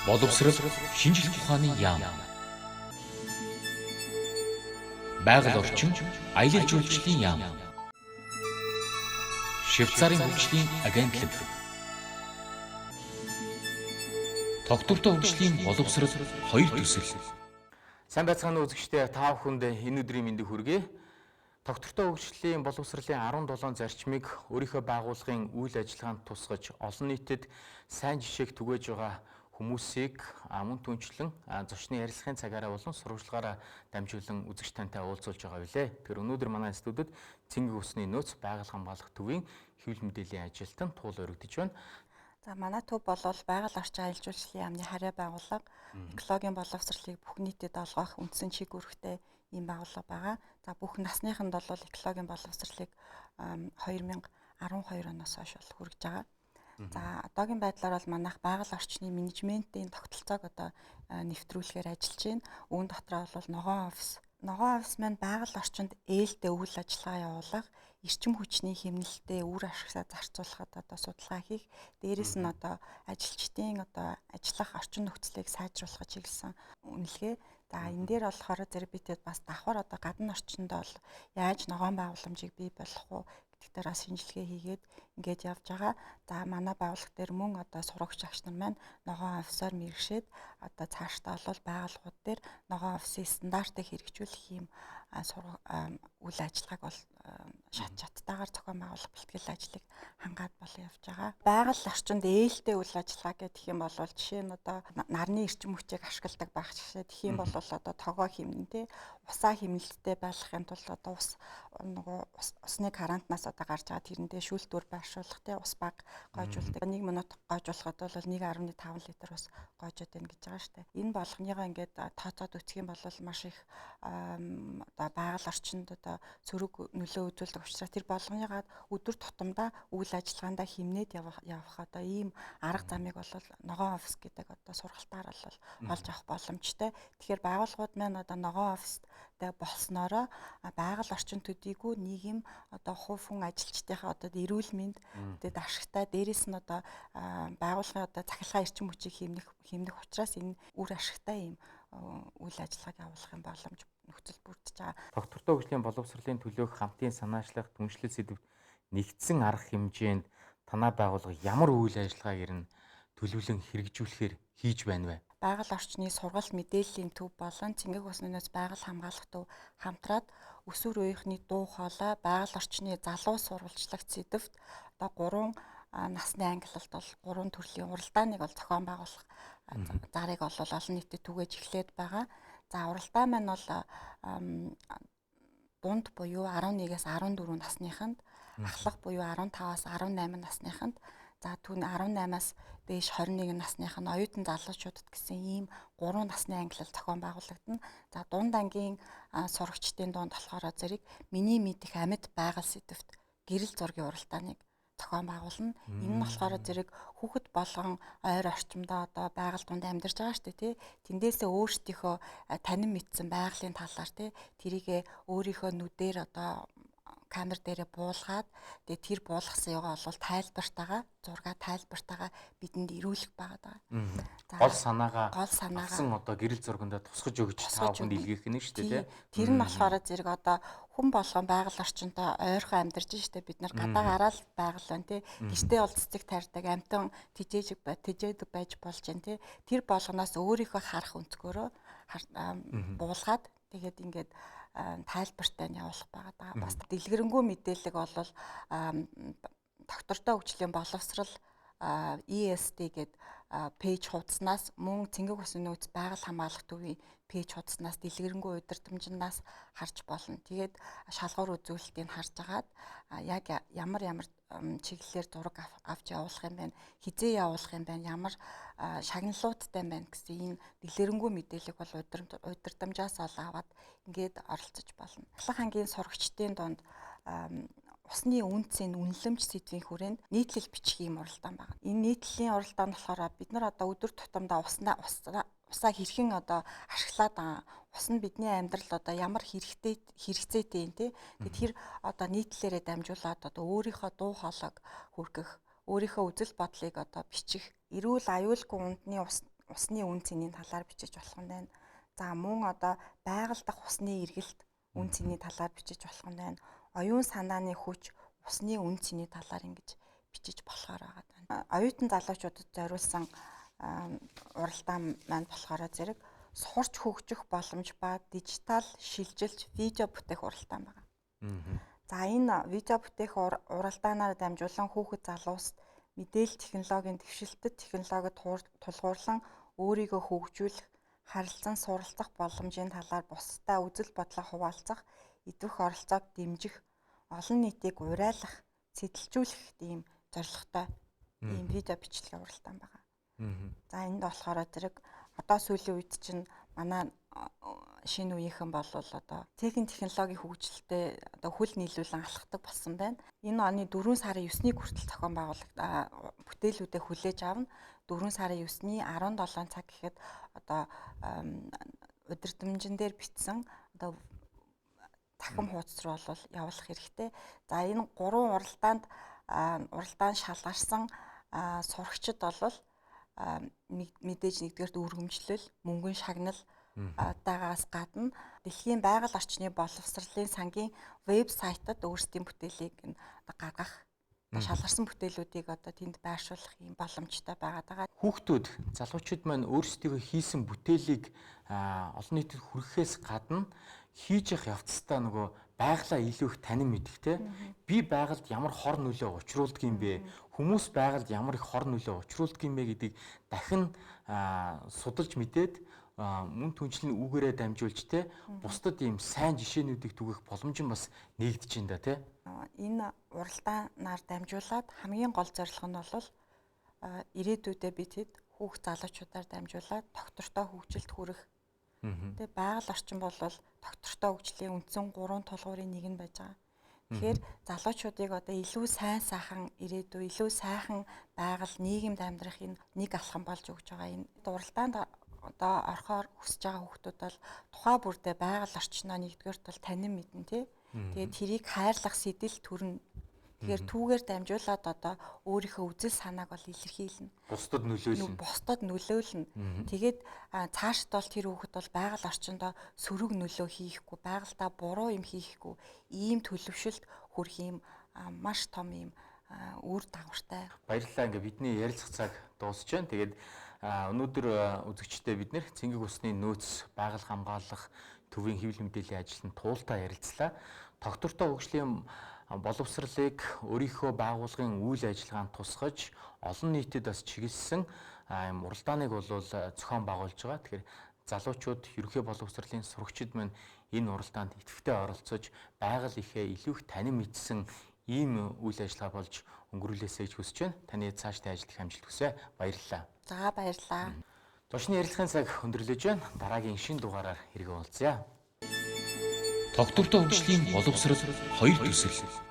Боловсрал шинжлэх ухааны яам. Байгаль орчин аялал жуулчлалын яам. Швейцарын хөгжлийн агентлаг. Тогтвортой хөгжлийн боловсрал 2 төсөл. Сайн байцгаана уу үзэгчдээ, та бүхэнд энэ өдрийн мэндийг хүргэе. Тогтвортой хөгжлийн боловсролын 17 зарчмыг өөрийнхөө байгууллагын үйл ажиллагаанд тусгаж олон нийтэд сайн жишээг түгээж байгаа хүмүүсийг мөн түнчлэн зочны ярилцлагын цагаараа болон сурвалжлагаараа дамжуулан үзэгч тантай уулзуулж байгаа билээ. Тэгэхээр өнөөдөр манай студид Цэнгэг усны нөөц байгаль хамгаалах төвийн хэвлэл мэдээллийн ажилтан Туул өргөдөж байна. За манай төв бол байгаль орчин аялал жуулчлалын яамны хариа байгууллага. Экологийн боловсролыг бүх нийтэд олгох үндсэн чиг үүрэгтэй ийм байгууллага байгаа. За бүх насныханд бол экологийн боловсролыг 2012 оноос хойш хүргэж байгаа. За одоогийн байдлаар бол манайх байгаль орчны менежментийн тогтолцоог одоо нэвтрүүлэхээр ажиллаж байна. Үүн дотроо бол ногоон офис. Ногоон офис маань байгаль орчинд ээлтэй үйл ажиллагаа явуулах, эрчим хүчний хэмнэлтэд үр ашигсаа зарцуулахад одоо судалгаа хийх, дээрэс нь одоо ажилчдын одоо ажиллах орчин нөхцөлийг сайжруулах чиглэсэн үнэлгээ. За энэ дээр болохоор зэрэг бидэд бас давхар одоо гадна орчинд бол яаж ногоон байгууламжийг бий болгох вэ гэдэг дээр бас шинжилгээ хийгээд ингэж явж байгаа. За манай байгууллага дээр мөн одоо сурагч агч нар маань ногоон офисоор мэргэшээд одоо цаашдаа бол байгууллагууд дээр ногоон офисын стандартыг хэрэгжүүлэх юм үйл ажиллагааг бол шаттайгаар зохион байгуулах бэлтгэл ажлыг хангаад болон явж байгаа. Байгаль орчинд ээлтэй үйл ажиллагаа гэх юм бол жишээ нь одоо нарны эрчим хүчийг ашигладаг байх жишээ. Тэгэх юм бол одоо тогоо хэмнэн тий усаа хэмнэлттэй байлгахын тулд одоо усны карантнаас одоо гарч байгаа тэрэндээ шүүлтүүр байршуулах тий ус баг гойжуулдаг. 1 минут гойжуулахад бол 1.5 литр ус гойжод байна гэж байгаа шүү дээ. Энэ болгоныгоо ингээд тооцоод үзэх юм бол маш их одоо байгаль орчинд одоо сөрөг нөлөө үзүүлдэг учраас тэр болгоныгаа өдөр тутамдаа үйл ажиллагаандаа хэмнээд явах одоо ийм арга замыг бол ногоон офис гэдэг одоо сургалтаар бол олж авах боломжтой. Тэгэхээр байгууллагууд маань одоо ногоон офистай болсноороо байгаль орчин төдийгүй нийгэм одоо хувь хүн ажилчдынхаа одоо эрүүл мэндэд ашигтай, дээрэс нь одоо байгууллагын одоо цахилгаан эрчим хүчийг хэмнэх учраас энэ үр ашигтай ийм үйл ажиллагааг явуулах юм боломж нөхцөл бүрдэж байгаа. Тогтвортой хөгжлийн боловсролын төлөөх хамтын санаачлах түншлэл сэдвт нэгдсэн арга хэмжээнд танай байгууллага ямар үйл ажиллагааг ирнэ төлөвлөн хэрэгжүүлэхээр хийж байна вэ? Байгаль орчны сургалт мэдээллийн төв болон Цэнгэг усны нөөц байгаль хамгаалах төв хамтраад өсвөр үеийнхний дуу хоолой байгаль орчны залуу сурвалжлагч сэдвт одоо 3 насны ангиллалд бол 3 төрлийн уралдааныг бол зохион байгуулах зарыг бол олон нийтэд түгээж эхлээд байгаа. За уралдаан маань бол дунд буюу 11-ээс 14 насныханд, ахлах буюу 15-аас 18 насныханд, за түүн 18-аас дээш 21 насных нь оюутан залуучуудад гэсэн ийм 3 насны ангиллал зохион байгуулагдана. За дунд ангийн сурагчдын дунд болохоор зэрэг миний мэдих амьд байгаль сэдвт гэрэл зургийн уралдааныг зохион байгуулна. Энэ нь болохоор зэрэг хүүхэд болгон ойр орчимдоо одоо байгаль донд амьдарч байгаа шүү дээ тий. Тэндээсээ өөрсдийнхөө танин мэдсэн байгалийн талаар тий тэрийгэ өөрийнхөө нүдээр одоо камер дээрээ буулгаад тэгээ тэр буулгасан югаа бол тайлбартаага зураг тайлбартаага бидэнд ирүүлэх байгаа. Гол санаагаа авсан одоо гэрэл зургандаа тусгаж өгч та бүхэнд илгээх нь шүү дээ тий. Тэр нь болохоор зэрэг одоо хүн болгон байгаль орчинтой ойрхон амьдарч штэ бид нар гадаа гараал байгаль байна тий. Гэртээ бол цэцэг тайрдаг амтан тэжээдэг байж болж байна тий. Тэр болгоноос өөрийнхөө харах өнцгөөрөө буулгаад тэгээд ингээд тайлбартай нь явуулах байгаа. Бас дэлгэрэнгүй мэдээлэл бол тогтвортой хөгжлийн боловсрал ESD гэдэг пэйж хуудаснаас мөн Цэнгэг усны нөөц байгаль хамгаалах төвийн пэйж хуудаснаас дэлгэрэнгүй удирдамжнаас харж болно. Тэгээд шалгуур үзүүлэлтийг харж агаад яг ямар чиглэлээр зураг авч явуулах юм байна, хизээ явуулах юм байна, ямар шагналуудтай байна гэсэн энэ дэлгэрэнгүй мэдээлэл бол удирдамжаас ол аваад ингээд оролцож болно. Ахлах ангийн сурагчдын дунд усны үнцийн үнэлэмж сэдвийн хүрээнд нийтлэл бичих юм уралдаан байна. Энэ нийтлэлийн уралдаан болохоор бид нар одоо өдөр тутамдаа усаа хэрхэн одоо ашиглаад байгаа. Ус нь бидний амьдралд одоо ямар хэрэгцээтэй юм те. Тэгэхээр одоо нийтлэлээрээ дамжуулаад одоо өөрийнхөө дуу хоолойг хүргэх, өөрийнхөө үзэл бодлыг одоо бичих, эрүүл аюулгүй үндэсний усны үн цэнийн талаар бичиж болох нь байна. За мөн одоо байгаль дах усны эргэлт үн цэний талаар бичиж болох нь байна. Оюун санааны хүч, усны үн цэний талаар ингэж бичиж болохоор байгаа. Оюутан залуучуудад зориулсан уралдаан маань болохоор зэрэг сурч хөгжих боломж ба дижитал шилжилт видео бүтээх уралдаан байна. За энэ видео бүтээх уралдаанаар дамжуулан хүүхэд залуус мэдээлэл технологийн дэвшилтэд технологид тулгуурлан өөрийгөө хөгжүүлэх, харилцан суралцах боломжийн талаар бусдаа үзэл бодлоо хуваалцах, идэвх оролцоог дэмжих, олон нийтийг урайлах, сэтэлжүүлэх ийм зорилготой ийм видео бичлэгийн уралдаан байна. За энд болохоор зэрэг одоо сүүлийн үед чинь манай шинэ үеийнхэн бол одоо технологийн хөгжилтэй одоо хөл нийлүүлэн алхдаг болсон байна. Энэ оны 4 сарын 9-ний хүртэл зохион байгуулалт бүтээлүүдээ хүлээж авна. 4 сарын 9-ний 17 цаг гэхэд одоо удирдамжин дээр бичсэн одоо дахин хуудас руу бол явуулах хэрэгтэй. За энэ 3 уралдаан шалгарсан сурагчид бол мэдээж нэгдүгээрт үргэлжлэл, мөнгөн шагнал дагаас гадна дэлхийн байгаль орчны боловсролын сангийн вебсайтад өөрсдийн бүтээлийг гаргах, шалгарсан бүтээлүүдийг одоо тэнд байршуулах юм боломжтой байгаа. Хүүхдүүд, залуучууд маань өөрсдөө хийсэн бүтээлийг олон нийтэд хүрэхээс гадна хийж явах явцдаа нөгөө байгалаа илүү их танин мэдэх те. Би байгальд ямар хор нөлөө учруулдаг юм бэ? Хүмүүс байгальд ямар их хор нөлөө учруулдаг юм бэ гэдгийг дахин судалж мэдээд мөн түнчлэн үгээрээ дамжуулж те бусдад ийм сайн жишээнүүдийг түгэх боломж нь бас нэгдэж байна да те. Энэ уралдаанаар дамжуулаад хамгийн гол зорилго нь бол ирээдүйдээ бид хэд хүүхд залуучуудаар дамжуулаад доктортой хөгжилд хүрэх. Тэгээ байгаль орчин бол доктортой хөгжлийн үндсэн 3 тулгуурын нэг нь байж байгаа. Тэгэхээр залуучуудыг одоо илүү сайн сайхан ирээдүй, илүү сайхан байгаль, нийгэмд амьдрахын нэг алхам болж өгч байгаа. Энэ уралдаанд одоо орохоор хүсэж байгаа хүүхдүүд бол тухай бүрдээ байгаль орчноо нэгдүгээрт бол танин мэднэ тий. Тэгээд тэрийг хайрлах сэтэл төрнө. Тэгэхээр түүгээр дамжуулаад одоо өөрийнхөө үзэл санааг бол илэрхийлнэ. Бусдад нөлөөлнө. Тэгээд цаашд бол тэр хүүхэд бол байгаль орчиндөө сөрөг нөлөө хийхгүй, байгальдаа буруу юм хийхгүй, ийм төлөвшөлт хүрх юм маш том юм үр дагавартай. Баярлалаа. Ингээ бидний ярилцах цаг дуусч байна. Тэгээд өнөөдөр үзэгчдээ бид нэр Цэнгэг усны нөөц байгаль хамгаалах төвийн хэвлэл мэдээллийн ажилтнанд туултаа ярилцлаа. Доктортой хөгжлийн боловсролыг өөрийнхөө байгууллагын үйл ажиллагаанд тусгаж олон нийтэд бас чиглэсэн юм уралдааныг бол зохион байгуулж байгаа. Тэгэхээр залуучууд, ерөнхий боловсролын сурагчид маань энэ уралдаанд идэвхтэй оролцож байгаль ихээ илүү их танин мэдсэн ийм үйл ажиллагаа болж өнгөрүүлээсэй гэж хүсэж байна. Таны цаашдын ажилд их амжилт хүсье. Баярлалаа. За баярлалаа. Зочны ярилцлагын цаг өндөрлөж байна. Дараагийн шинэ дугаараар иргэн уулзъя. Доктортой хөгжлийн боловсрол 2 төсөл.